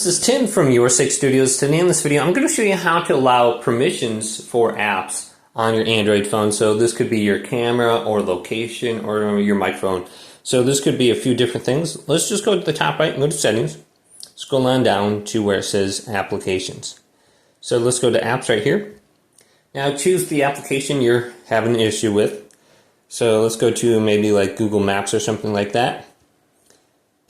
This is Tim from Your Six Studios. Today in this video, I'm going to show you how to allow permissions for apps on your Android phone. So this could be your camera or location or your microphone. So this could be a few different things. Let's just go to the top right and go to settings. Scroll on down to where it says applications. So let's go to apps right here. Now choose the application you're having an issue with. So let's go to maybe like Google Maps or something like that.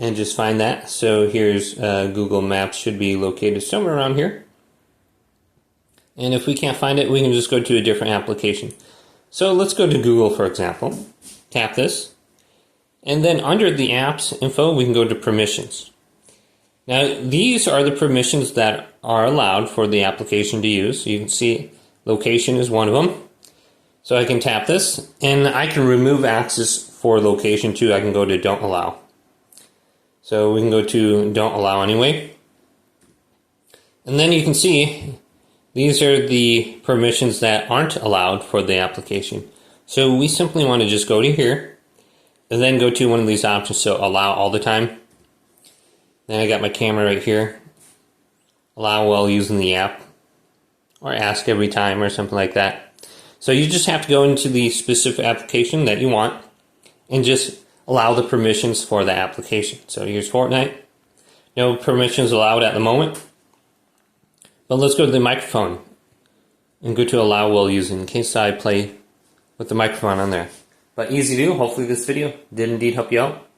And just find that. So here's Google Maps, should be located somewhere around here. And if we can't find it, we can just go to a different application. So let's go to Google, for example. Tap this. And then under the apps info, we can go to permissions. Now these are the permissions that are allowed for the application to use. You can see location is one of them. So I can tap this and I can remove access for location too. I can go to don't allow. So we can go to don't allow anyway. And then you can see these are the permissions that aren't allowed for the application. So we simply want to just go to here and then go to one of these options. So allow all the time. Then I got my camera right here. Allow while using the app. Or ask every time or something like that. So you just have to go into the specific application that you want and just allow the permissions for the application. So here's Fortnite. No permissions allowed at the moment. But let's go to the microphone and go to allow while using in case I play with the microphone on there. But easy to do. Hopefully this video did indeed help you out.